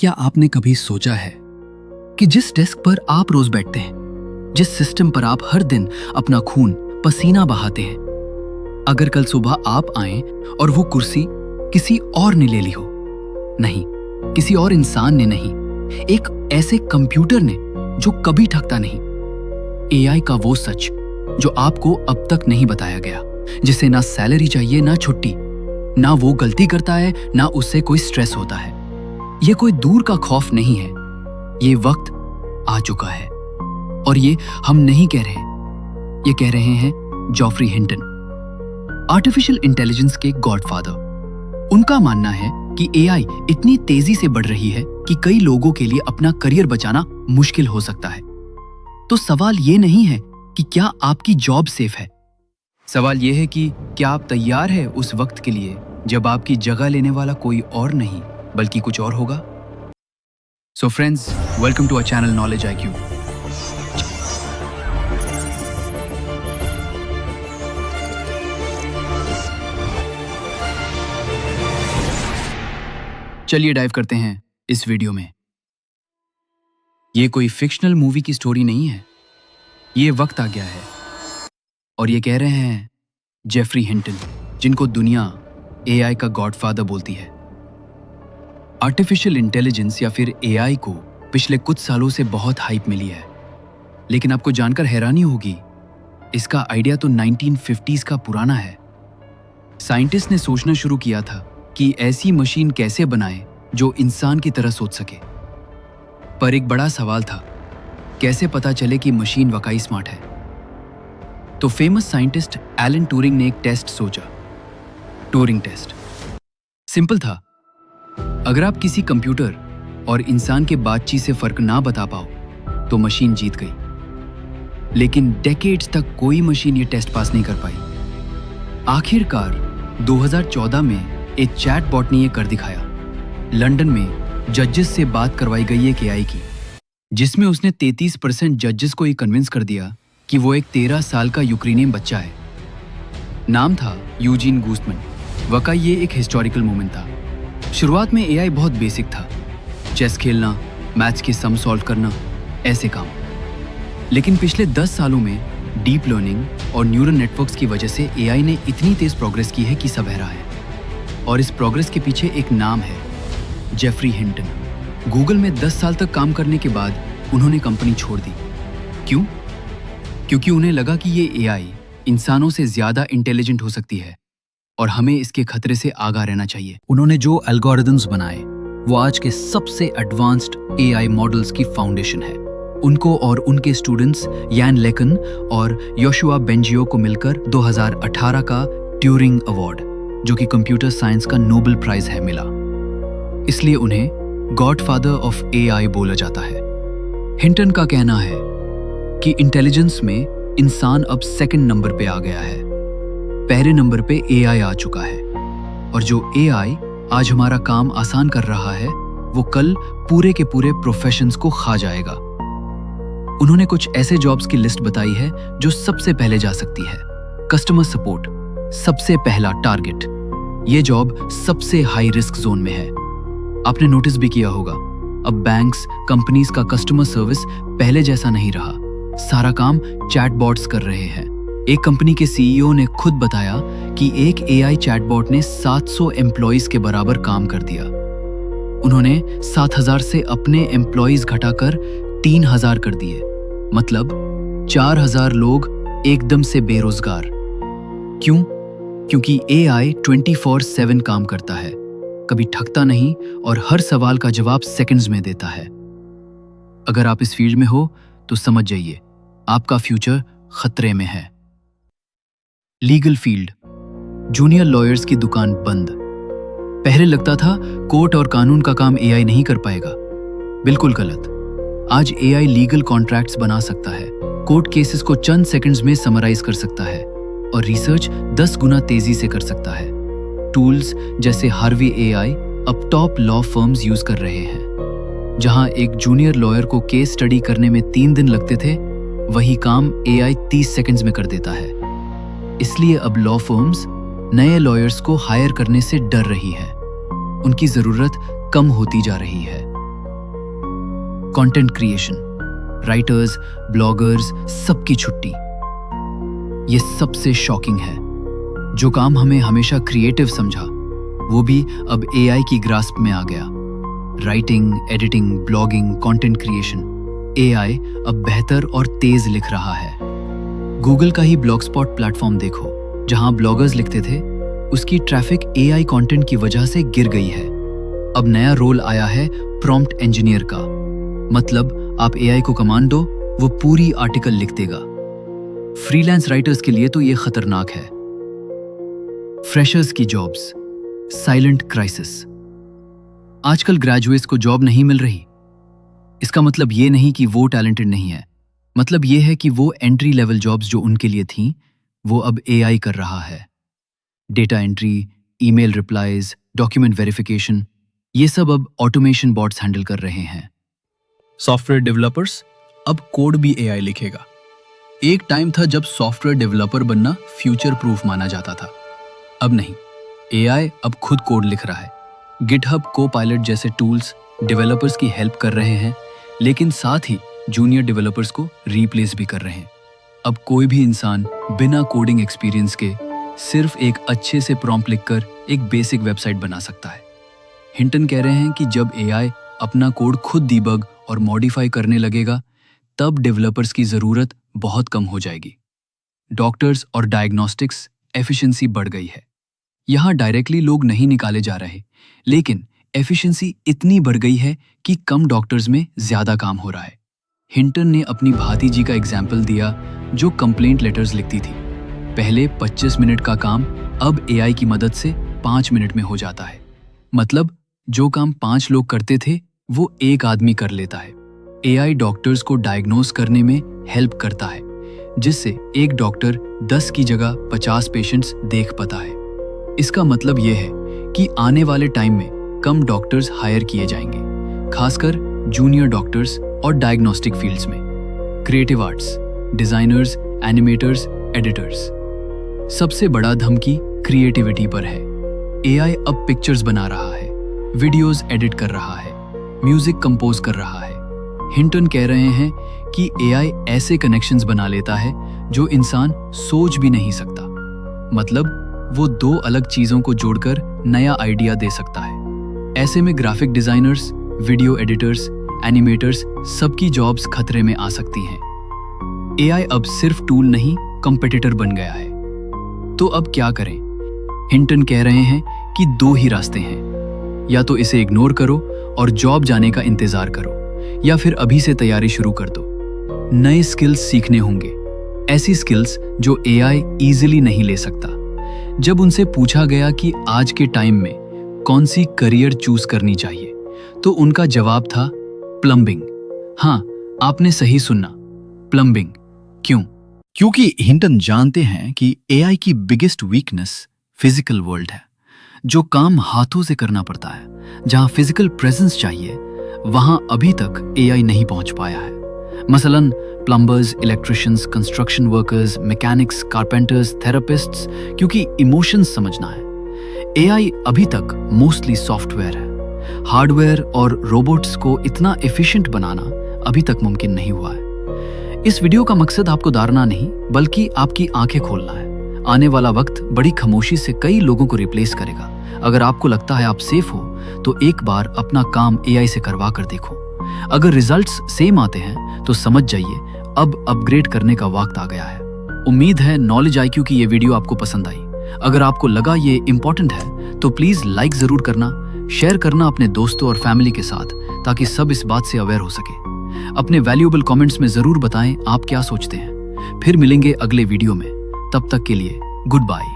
क्या आपने कभी सोचा है कि जिस डेस्क पर आप रोज बैठते हैं, जिस सिस्टम पर आप हर दिन अपना खून पसीना बहाते हैं, अगर कल सुबह आप आएं और वो कुर्सी किसी और ने ले ली हो? नहीं, किसी और इंसान ने नहीं, एक ऐसे कंप्यूटर ने जो कभी थकता नहीं। एआई का वो सच जो आपको अब तक नहीं बताया गया, जिसे ना सैलरी चाहिए ना छुट्टी, ना वो गलती करता है ना उससे कोई स्ट्रेस होता है। ये कोई दूर का खौफ नहीं है, ये वक्त आ चुका है। और ये हम नहीं कह रहे, ये कह रहे हैं जॉफ्री हिंटन, आर्टिफिशियल इंटेलिजेंस के गॉडफादर। उनका मानना है कि एआई इतनी तेजी से बढ़ रही है कि कई लोगों के लिए अपना करियर बचाना मुश्किल हो सकता है। तो सवाल ये नहीं है कि क्या आपकी जॉब सेफ है, सवाल यह है कि क्या आप तैयार हैं उस वक्त के लिए जब आपकी जगह लेने वाला कोई और नहीं बल्कि कुछ और होगा। So friends, welcome to our channel knowledge IQ। चलिए डाइव करते हैं इस वीडियो में। ये कोई फिक्शनल मूवी की स्टोरी नहीं है, ये वक्त आ गया है। और ये कह रहे हैं जेफरी हिंटन, जिनको दुनिया एआई का गॉडफादर बोलती है। आर्टिफिशियल इंटेलिजेंस या फिर एआई को पिछले कुछ सालों से बहुत हाइप मिली है, लेकिन आपको जानकर हैरानी होगी, इसका आइडिया तो 1950s का पुराना है। साइंटिस्ट ने सोचना शुरू किया था कि ऐसी मशीन कैसे बनाएं जो इंसान की तरह सोच सके। पर एक बड़ा सवाल था, कैसे पता चले कि मशीन वाकई स्मार्ट है? तो फेमस साइंटिस्ट एलन ट्यूरिंग ने एक टेस्ट सोचा, ट्यूरिंग टेस्ट। सिंपल था, अगर आप किसी कंप्यूटर और इंसान के बातचीत से फर्क ना बता पाओ तो मशीन जीत गई। लेकिन डेकेड्स तक कोई मशीन ये टेस्ट पास नहीं कर पाई। आखिरकार 2014 में एक चैटबॉट ने ये कर दिखाया। लंदन में जजेस से बात करवाई गई एक एआई की, जिसमें उसने 33% जजेस को ये कन्विंस कर दिया कि वो एक 13 साल का यूक्रेनियन बच्चा है। नाम था यूजीन गूस्टमैन। वाकई ये एक हिस्टोरिकल मोमेंट था। शुरुआत में एआई बहुत बेसिक था, चेस खेलना, मैथ्स के सम सॉल्व करना, ऐसे काम। लेकिन पिछले 10 सालों में डीप लर्निंग और न्यूरल नेटवर्क्स की वजह से एआई ने इतनी तेज प्रोग्रेस की है कि सब हैरान है। और इस प्रोग्रेस के पीछे एक नाम है, जेफरी हिंटन। गूगल में 10 साल तक काम करने के बाद उन्होंने कंपनी छोड़ दी। क्यों? क्योंकि उन्हें लगा कि ये एआई इंसानों से ज्यादा इंटेलिजेंट हो सकती है और हमें इसके खतरे से आगाह रहना चाहिए। उन्होंने जो एल्गोरिदम्स बनाए वो आज के सबसे एडवांस्ड एआई मॉडल्स की फाउंडेशन है। उनको और उनके स्टूडेंट्स यान लेकन और योशुआ बेंजियो को मिलकर 2018 का ट्यूरिंग अवार्ड, जो कि कंप्यूटर साइंस का नोबेल प्राइज है, मिला। इसलिए उन्हें गॉडफादर ऑफ एआई बोला जाता है। हिंटन का कहना है कि इंटेलिजेंस में इंसान अब सेकंड नंबर पे आ गया है, पहले नंबर पे एआई आ चुका है। और जो एआई आज हमारा काम आसान कर रहा है, वो कल पूरे के पूरे प्रोफेशंस को खा जाएगा। उन्होंने कुछ ऐसे जॉब्स की लिस्ट बताई है जो सबसे पहले जा सकती है। कस्टमर सपोर्ट सबसे पहला टारगेट। ये जॉब सबसे हाई रिस्क जोन में है। आपने नोटिस भी किया होगा, अब बैंक्स, कंपनीज का कस्टमर सर्विस पहले जैसा नहीं रहा। सारा काम चैटबॉट्स कर रहे हैं। एक कंपनी के सीईओ ने खुद बताया कि एक एआई चैटबॉट ने 700 एम्प्लॉइज के बराबर काम कर दिया। उन्होंने 7000 से अपने एम्प्लॉइज घटाकर 3000 कर दिए, मतलब 4000 लोग एकदम से बेरोजगार। क्यों? क्योंकि एआई 24/7 काम करता है, कभी थकता नहीं और हर सवाल का जवाब सेकंड्स में देता है। अगर आप इस फील्ड में हो तो समझ जाइए, आपका फ्यूचर खतरे में है। लीगल फील्ड, जूनियर लॉयर्स की दुकान बंद। पहले लगता था कोर्ट और कानून का काम एआई नहीं कर पाएगा। बिल्कुल गलत। आज एआई लीगल कॉन्ट्रैक्ट्स बना सकता है, कोर्ट केसेस को चंद सेकंड्स में समराइज कर सकता है और रिसर्च 10 गुना तेजी से कर सकता है। टूल्स जैसे हार्वी एआई अब टॉप लॉ फर्म्स यूज कर रहे हैं। जहां एक जूनियर लॉयर को केस स्टडी करने में 3 दिन लगते थे, वही काम एआई 30 सेकंड्स में कर देता है। इसलिए अब लॉ फर्म्स नए लॉयर्स को हायर करने से डर रही है। उनकी जरूरत कम होती जा रही है। कंटेंट क्रिएशन, राइटर्स, ब्लॉगर्स, सबकी छुट्टी। ये सबसे शॉकिंग है। जो काम हमें हमेशा क्रिएटिव समझा, वो भी अब एआई की ग्रास्प में आ गया। Writing, editing, blogging, content creation, AI अब बेहतर और तेज लिख रहा है। गूगल का ही ब्लॉगस्पॉट प्लेटफॉर्म देखो, जहां ब्लॉगर्स लिखते थे, उसकी ट्रैफिक एआई कंटेंट की वजह से गिर गई है। अब नया रोल आया है प्रॉम्प्ट इंजीनियर का। मतलब आप एआई को कमांड दो, वो पूरी आर्टिकल लिख देगा। फ्रीलांस राइटर्स के लिए तो ये खतरनाक है। फ्रेशर्स की जॉब्स, साइलेंट क्राइसिस। आजकल ग्रेजुएट्स को जॉब नहीं मिल रही। इसका मतलब ये नहीं कि वो टैलेंटेड नहीं है, मतलब ये है कि वो एंट्री लेवल जॉब्स जो उनके लिए थीं, वो अब एआई कर रहा है। Data entry, email replies, document verification, ये सब अब ऑटोमेशन बॉट्स हैंडल कर रहे हैं। सॉफ्टवेयर डेवलपर्स, अब कोड भी एआई लिखेगा। एक टाइम था जब सॉफ्टवेयर डेवलपर बनना फ्यूचर प्रूफ माना जाता था। अब नहीं, एआई अब खुद कोड लिख रहा है। गिटहब कोपायलट जैसे टूल्स डेवलपर्स की हेल्प कर रहे हैं, लेकिन साथ ही जूनियर डेवलपर्स को रिप्लेस भी कर रहे हैं। अब कोई भी इंसान बिना कोडिंग एक्सपीरियंस के सिर्फ एक अच्छे से प्रॉम्प्ट लिखकर एक बेसिक वेबसाइट बना सकता है। हिंटन कह रहे हैं कि जब एआई अपना कोड खुद डीबग और मॉडिफाई करने लगेगा, तब डेवलपर्स की ज़रूरत बहुत कम हो जाएगी। डॉक्टर्स और डायग्नोस्टिक्स एफिशिएंसी बढ़ गई है। यहाँ डायरेक्टली लोग नहीं निकाले जा रहे, लेकिन एफिशिएंसी इतनी बढ़ गई है कि कम डॉक्टर्स में ज़्यादा काम हो रहा है। हिंटन ने अपनी भाती जी का एग्जाम्पल दिया, जो कंप्लेंट लेटर्स लिखती थी। पहले 25 मिनट का काम अब एआई की मदद से 5 मिनट में हो जाता है। मतलब जो काम 5 लोग करते थे, वो एक आदमी कर लेता है। एआई डॉक्टर्स को डायग्नोस करने में हेल्प करता है, जिससे एक डॉक्टर 10 की जगह 50 पेशेंट्स देख पाता है। इसका मतलब यह है कि आने वाले टाइम में कम डॉक्टर्स हायर किए जाएंगे, खासकर जूनियर डॉक्टर्स और डायग्नोस्टिक फील्ड्स में। Creative arts, designers, animators, editors, सबसे बड़ा धमकी क्रिएटिविटी पर है। एआई अब पिक्चर्स बना रहा है, वीडियोस एडिट कर रहा है, म्यूजिक कंपोज कर रहा है। हिंटन कह रहे हैं कि एआई ऐसे कनेक्शंस बना लेता है जो इंसान सोच भी नहीं सकता। मतलब वो 2 अलग चीजों को जोड़कर नया आइडिया दे सकता है। ऐसे में graphic designers, video editors, animators, सबकी जॉब्स खतरे में आ सकती हैं। एआई अब सिर्फ टूल नहीं, कंपेटिटर बन गया है। तो अब क्या करें? हिंटन कह रहे हैं कि 2 ही रास्ते हैं। या तो इसे इग्नोर करो और जॉब जाने का इंतजार करो, या फिर अभी से तैयारी शुरू कर दो। नए स्किल्स सीखने होंगे, ऐसी स्किल्स जो एआई इजीली नहीं ले सकता। जब उनसे पूछा गया कि आज के टाइम में कौन सी करियर चूज करनी चाहिए, तो उनका जवाब था प्लम्बिंग। हाँ, आपने सही सुना, प्लम्बिंग। क्यों? क्योंकि हिंटन जानते हैं कि एआई की बिगेस्ट वीकनेस फिजिकल वर्ल्ड है। जो काम हाथों से करना पड़ता है, जहां फिजिकल प्रेजेंस चाहिए, वहां अभी तक एआई नहीं पहुंच पाया है। मसलन plumbers, electricians, construction workers, mechanics, carpenters, therapists, क्योंकि इमोशंस समझना है। एआई अभी तक मोस्टली सॉफ्टवेयर है। हार्डवेयर और रोबोट्स को इतना एफिशिएंट बनाना अभी तक मुमकिन नहीं हुआ है। इस वीडियो का मकसद आपको डराना नहीं, बल्कि आपकी आंखें खोलना है। आने वाला वक्त बड़ी खामोशी से कई लोगों को रिप्लेस करेगा। अगर आपको लगता है आप सेफ हो, तो एक बार अपना काम एआई से करवा कर देखो। अगर रिजल्ट्स सेम आते हैं, तो समझ जाइए अब अपग्रेड करने का वक्त आ गया है। उम्मीद है नॉलेज IQ की ये वीडियो आपको पसंद आई। अगर आपको लगा ये इंपॉर्टेंट है, तो प्लीज लाइक जरूर करना, शेयर करना अपने दोस्तों और फैमिली के साथ, ताकि सब इस बात से अवेयर हो सके। अपने वैल्यूएबल कमेंट्स में जरूर बताएं आप क्या सोचते हैं। फिर मिलेंगे अगले वीडियो में। तब तक के लिए गुड बाय।